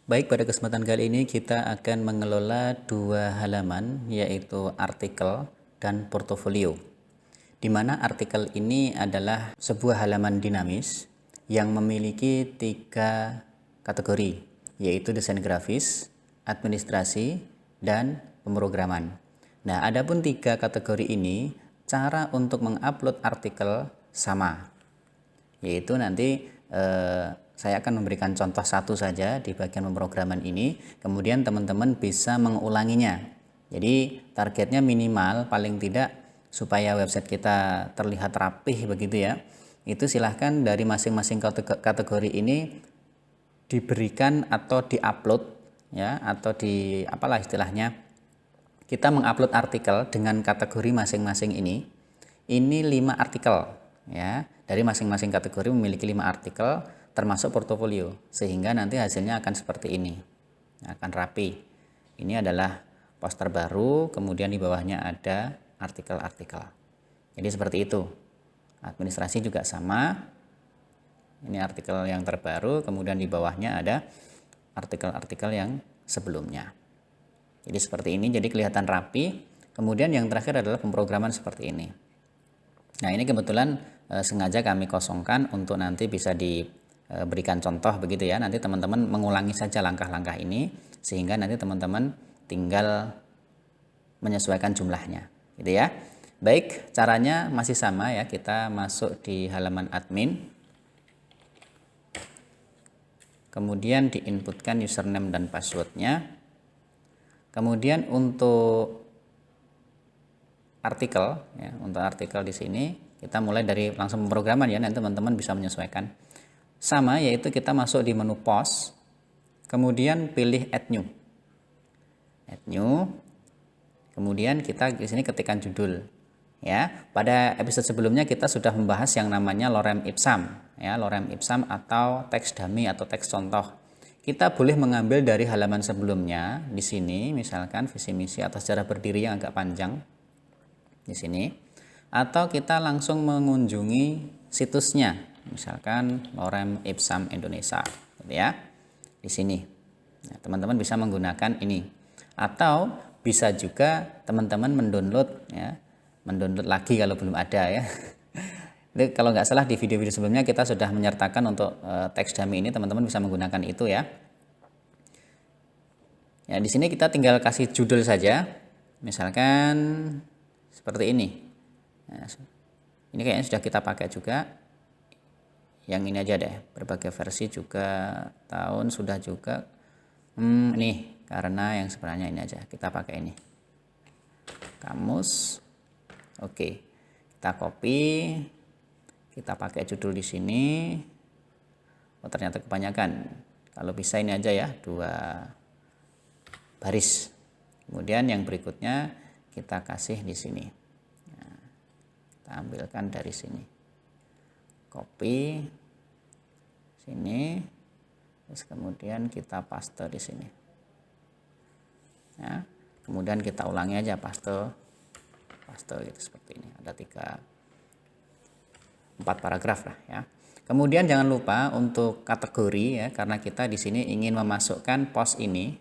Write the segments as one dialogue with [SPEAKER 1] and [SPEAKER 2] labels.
[SPEAKER 1] Baik, pada kesempatan kali ini kita akan mengelola dua halaman, yaitu artikel dan portofolio. Di mana artikel ini adalah sebuah halaman dinamis yang memiliki tiga kategori, yaitu desain grafis, administrasi, dan pemrograman. Nah, adapun tiga kategori ini, cara untuk mengupload artikel sama, yaitu nanti saya akan memberikan contoh satu saja di bagian pemrograman ini, kemudian teman-teman bisa mengulanginya. Jadi targetnya minimal paling tidak supaya website kita terlihat rapih begitu ya. Itu silahkan dari masing-masing kategori ini diberikan atau diupload ya, atau di apalah istilahnya, kita mengupload artikel dengan kategori masing-masing ini 5 artikel ya. Dari masing-masing kategori memiliki 5 artikel termasuk portofolio, sehingga nanti hasilnya akan seperti ini, akan rapi. Ini adalah poster baru, kemudian di bawahnya ada artikel-artikel. Jadi seperti itu. Administrasi juga sama, ini artikel yang terbaru, kemudian di bawahnya ada artikel-artikel yang sebelumnya. Jadi seperti ini, jadi kelihatan rapi. Kemudian yang terakhir adalah pemrograman seperti ini. Nah, ini kebetulan sengaja kami kosongkan untuk nanti bisa diberikan contoh begitu ya. Nanti teman-teman mengulangi saja langkah-langkah ini sehingga nanti teman-teman tinggal menyesuaikan jumlahnya, gitu ya. Baik, caranya masih sama ya. Kita masuk di halaman admin. Kemudian diinputkan username dan passwordnya. Kemudian untuk artikel ya, untuk artikel di sini kita mulai dari langsung pemrograman ya, nanti teman-teman bisa menyesuaikan. Sama, yaitu kita masuk di menu post, kemudian pilih add new. Add new. Kemudian kita di sini ketikkan judul. Ya, pada episode sebelumnya kita sudah membahas yang namanya lorem ipsum ya, lorem ipsum atau teks dummy atau teks contoh. Kita boleh mengambil dari halaman sebelumnya di sini, misalkan visi misi atau sejarah berdiri yang agak panjang di sini, atau kita langsung mengunjungi situsnya, misalkan lorem ipsum Indonesia, gitu ya, di sini. Nah, teman-teman bisa menggunakan ini, atau bisa juga teman-teman mendownload ya, mendownload lagi kalau belum ada ya. Jadi kalau nggak salah di video-video sebelumnya kita sudah menyertakan untuk teks dummy ini, teman-teman bisa menggunakan itu ya. Ya, di sini kita tinggal kasih judul saja, misalkan seperti ini. Nah, ini kayaknya sudah kita pakai juga. Yang ini aja deh, berbagai versi juga, tahun sudah juga. Nih, karena yang sebenarnya ini aja, kita pakai ini. Kamus. Oke, kita copy, kita pakai judul di sini. Oh, ternyata kebanyakan. Kalau bisa ini aja ya, 2 baris. Kemudian yang berikutnya kita kasih di sini. Nah, kita ambilkan dari sini. Copy sini. Terus kemudian kita paste di sini. Ya, kemudian kita ulangi aja paste gitu seperti ini. Ada 4 paragraf lah ya. Kemudian jangan lupa untuk kategori ya, karena kita di sini ingin memasukkan post ini.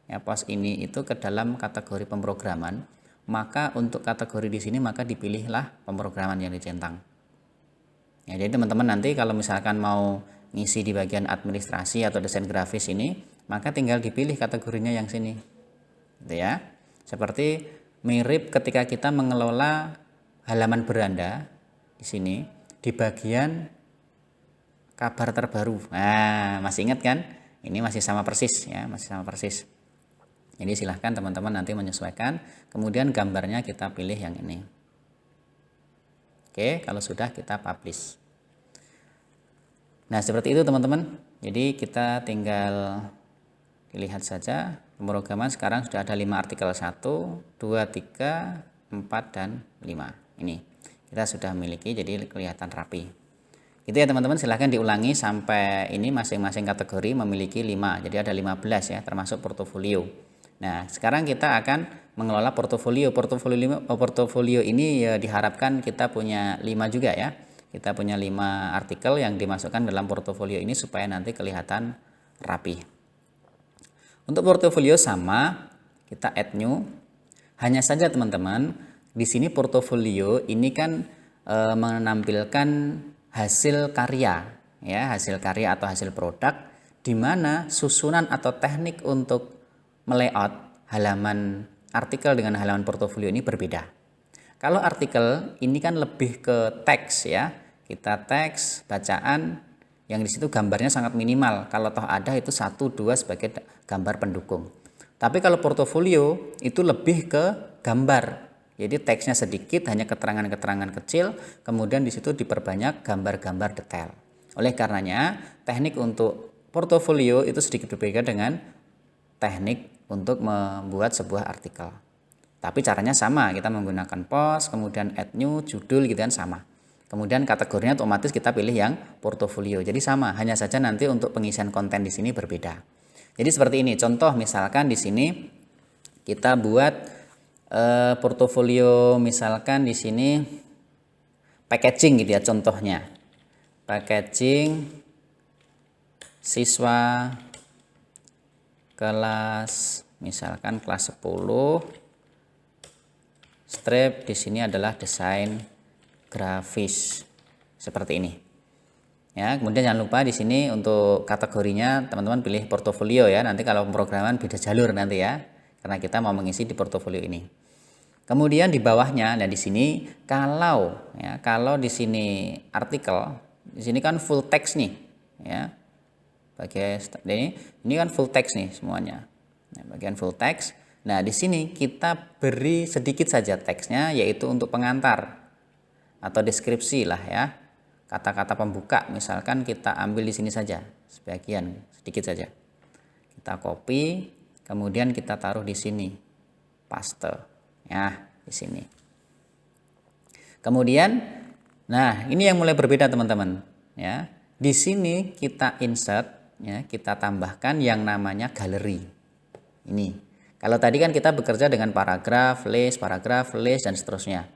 [SPEAKER 1] Ya, post ini itu ke dalam kategori pemrograman, maka untuk kategori di sini maka dipilihlah pemrograman yang dicentang. Ya, jadi teman-teman nanti kalau misalkan mau ngisi di bagian administrasi atau desain grafis ini, maka tinggal dipilih kategorinya yang sini, gitu ya. Seperti mirip ketika kita mengelola halaman beranda di sini di bagian kabar terbaru. Nah, masih ingat kan? Ini masih sama persis ya, masih sama persis. Jadi silahkan teman-teman nanti menyesuaikan, kemudian gambarnya kita pilih yang ini. Oke, kalau sudah kita publish. Nah, seperti itu teman-teman. Jadi kita tinggal lihat saja pemrograman sekarang sudah ada 5 artikel, 1, 2, 3, 4, dan 5. Ini kita sudah miliki, jadi kelihatan rapi. Itu ya teman-teman, silahkan diulangi sampai ini masing-masing kategori memiliki 5. Jadi ada 15 ya, termasuk portofolio. Nah, sekarang kita akan mengelola portofolio. Portofolio ini ya diharapkan kita punya 5 juga ya. Kita punya 5 artikel yang dimasukkan dalam portofolio ini supaya nanti kelihatan rapi. Untuk portofolio sama, kita add new. Hanya saja teman-teman, di sini portofolio ini kan menampilkan hasil karya, ya, hasil karya atau hasil produk, di mana susunan atau teknik untuk melayout halaman artikel dengan halaman portofolio ini berbeda. Kalau artikel ini kan lebih ke teks, ya, kita teks bacaan yang di situ gambarnya sangat minimal. Kalau toh ada itu 1-2 sebagai gambar pendukung. Tapi kalau portofolio itu lebih ke gambar. Jadi teksnya sedikit, hanya keterangan-keterangan kecil, kemudian di situ diperbanyak gambar-gambar detail. Oleh karenanya, teknik untuk portofolio itu sedikit berbeda dengan teknik untuk membuat sebuah artikel. Tapi caranya sama, kita menggunakan post, kemudian add new, judul gitu kan sama. Kemudian kategorinya otomatis kita pilih yang portofolio. Jadi sama, hanya saja nanti untuk pengisian konten di sini berbeda. Jadi seperti ini, contoh misalkan di sini kita buat portofolio, misalkan di sini packaging gitu ya, contohnya packaging siswa kelas, misalkan kelas 10, strip di sini adalah desain grafis seperti ini. Ya, kemudian jangan lupa di sini untuk kategorinya teman-teman pilih portofolio ya. Nanti kalau pemrograman beda jalur nanti ya, karena kita mau mengisi di portofolio ini. Kemudian di bawahnya, nah di sini kalau di sini artikel, di sini kan full text nih, ya. Ini kan full text nih semuanya. Nah, bagian full text. Nah, di sini kita beri sedikit saja teksnya, yaitu untuk pengantar atau deskripsi lah ya. Kata-kata pembuka misalkan kita ambil di sini saja, sebagian sedikit saja. Kita copy, kemudian kita taruh di sini, paste. Ya, di sini. Kemudian, nah ini yang mulai berbeda teman-teman. Ya, di sini kita insert, ya, kita tambahkan yang namanya galeri. Ini. Kalau tadi kan kita bekerja dengan paragraf, list, dan seterusnya.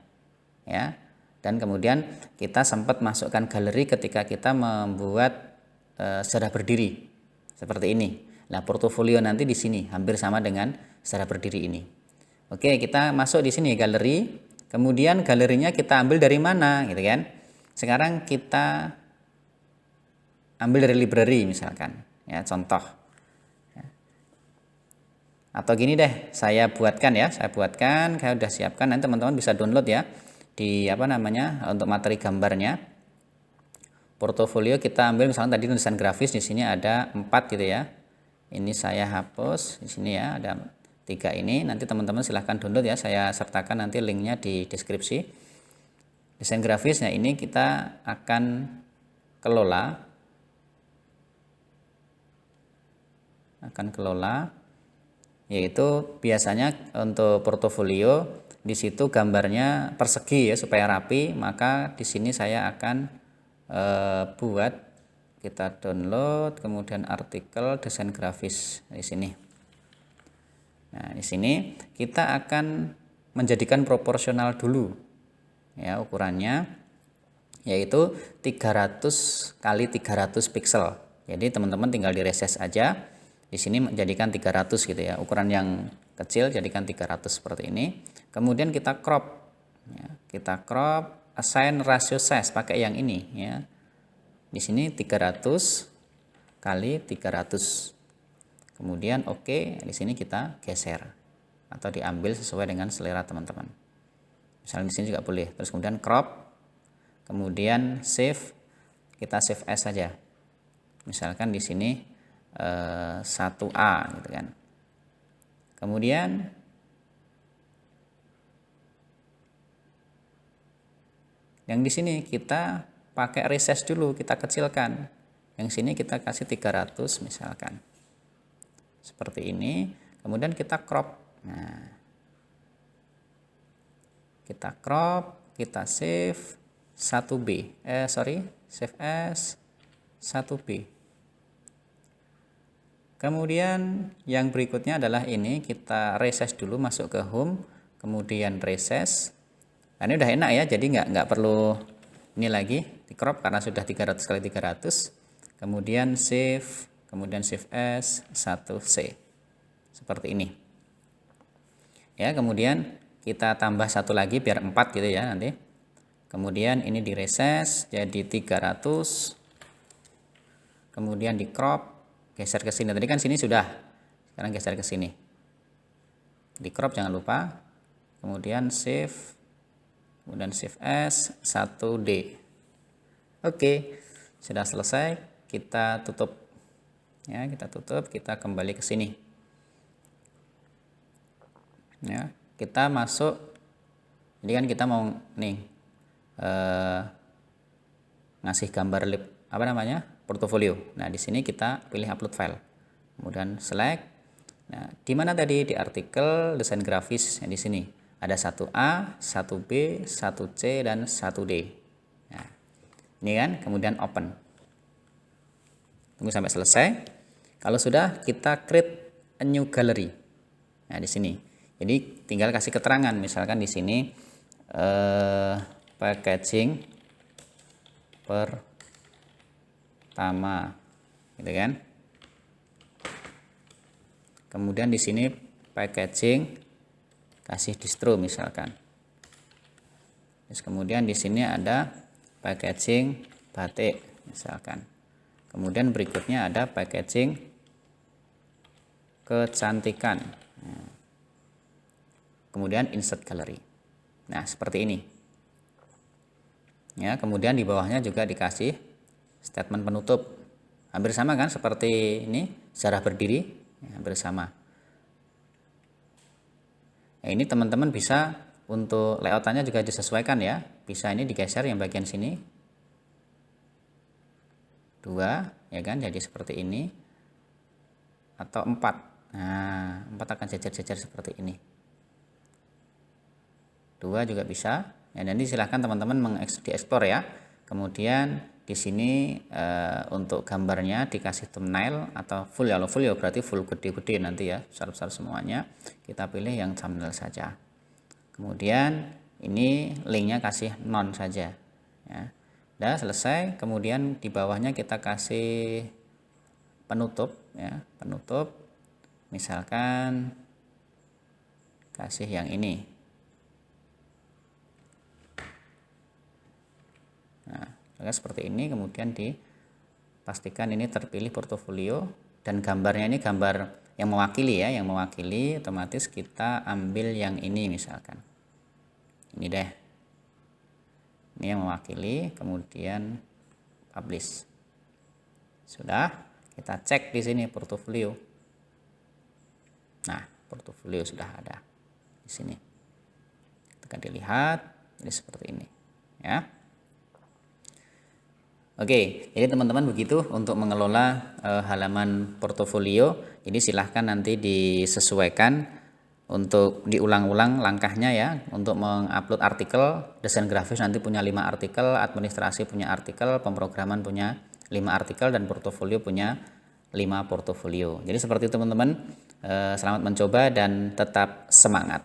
[SPEAKER 1] Ya, dan kemudian kita sempat masukkan galeri ketika kita membuat sejarah berdiri seperti ini. Nah, portofolio nanti di sini hampir sama dengan sejarah berdiri ini. Oke, kita masuk di sini galeri. Kemudian galerinya kita ambil dari mana, gitu kan? Sekarang kita ambil dari library misalkan, ya, contoh. Atau gini deh, saya buatkan, saya udah siapkan. Nanti teman-teman bisa download ya di untuk materi gambarnya. Portofolio kita ambil misalkan tadi desain grafis, di sini ada 4 gitu ya. Ini saya hapus, di sini ya ada 3 ini. Nanti teman-teman silahkan download ya, saya sertakan nanti linknya di deskripsi. Desain grafisnya ini kita akan kelola, yaitu biasanya untuk portofolio di situ gambarnya persegi ya supaya rapi, maka di sini saya akan buat, kita download, kemudian artikel desain grafis di sini. Nah, di sini kita akan menjadikan proporsional dulu ya ukurannya, yaitu 300 kali 300 pixel. Jadi teman-teman tinggal di resize aja. Di sini menjadikan 300 gitu ya. Ukuran yang kecil jadikan 300 seperti ini. Kemudian kita crop. Ya, kita crop, assign ratio size pakai yang ini ya. Di sini 300 kali 300. Kemudian oke, di sini kita geser atau diambil sesuai dengan selera teman-teman. Misalnya di sini juga boleh. Terus kemudian crop, kemudian save, kita save as saja. Misalkan di sini 1A gitu kan. Kemudian yang di sini kita pakai resize dulu, kita kecilkan. Yang sini kita kasih 300 misalkan. Seperti ini, kemudian kita crop. Nah, kita crop, kita save 1B. Save as 1B. Kemudian yang berikutnya adalah ini, kita resize dulu, masuk ke home, kemudian resize. Nah, ini udah enak ya, jadi nggak perlu ini lagi di crop karena sudah 300 kali 300. Kemudian save as 1C. seperti ini. Ya, kemudian kita tambah satu lagi biar 4 gitu ya nanti. Kemudian ini di resize jadi 300. Kemudian di crop, geser ke sini. Tadi kan sini sudah. Sekarang geser ke sini. Di crop jangan lupa. Kemudian save. Kemudian shift S 1D. Oke, sudah selesai. Kita tutup. Ya, kita tutup, kita kembali ke sini. Ya, kita masuk. Jadi kan kita mau nih ngasih gambar lip apa namanya? Portofolio. Nah, di sini kita pilih upload file. Kemudian select. Nah, di mana tadi di artikel desain grafis di sini ada 1A, 1B, 1C dan 1D. Nah, ini kan, kemudian open. Tunggu sampai selesai. Kalau sudah, kita create a new gallery. Nah, di sini. Jadi tinggal kasih keterangan, misalkan di sini packaging pertama, gitu kan. Kemudian di sini packaging kasih distro misalkan. Terus kemudian di sini ada packaging batik misalkan. Kemudian berikutnya ada packaging kecantikan. Kemudian insert gallery. Nah, seperti ini. Ya, kemudian di bawahnya juga dikasih statement penutup. Hampir sama kan seperti ini, sejarah berdiri, ya, hampir sama. Nah, ini teman-teman bisa untuk layoutannya juga disesuaikan ya. Bisa ini digeser yang bagian sini. 2, ya kan, jadi seperti ini. Atau 4. Nah, 4 akan jejer-jejer seperti ini. 2 juga bisa. Ya, nanti silahkan teman-teman dieksplor ya. Kemudian di sini untuk gambarnya dikasih thumbnail atau full ya. Kalau full ya berarti full gede-gede nanti ya, besar-besar semuanya. Kita pilih yang thumbnail saja. Kemudian ini linknya kasih none saja. Ya. Udah selesai. Kemudian di bawahnya kita kasih penutup ya, penutup. Misalkan kasih yang ini. Nah, seperti ini, kemudian dipastikan ini terpilih portofolio dan gambarnya ini gambar yang mewakili ya, yang mewakili. Otomatis kita ambil yang ini misalkan. Ini deh. Ini yang mewakili, kemudian publish. Sudah, kita cek di sini portofolio. Nah, portofolio sudah ada di sini. Kita dilihat, jadi seperti ini ya. Oke, jadi teman-teman begitu untuk mengelola halaman portofolio. Jadi silahkan nanti disesuaikan untuk diulang-ulang langkahnya ya. Untuk mengupload artikel, desain grafis nanti punya 5 artikel, administrasi punya artikel, pemrograman punya 5 artikel, dan portofolio punya 5 portofolio. Jadi seperti itu teman-teman. Selamat mencoba dan tetap semangat.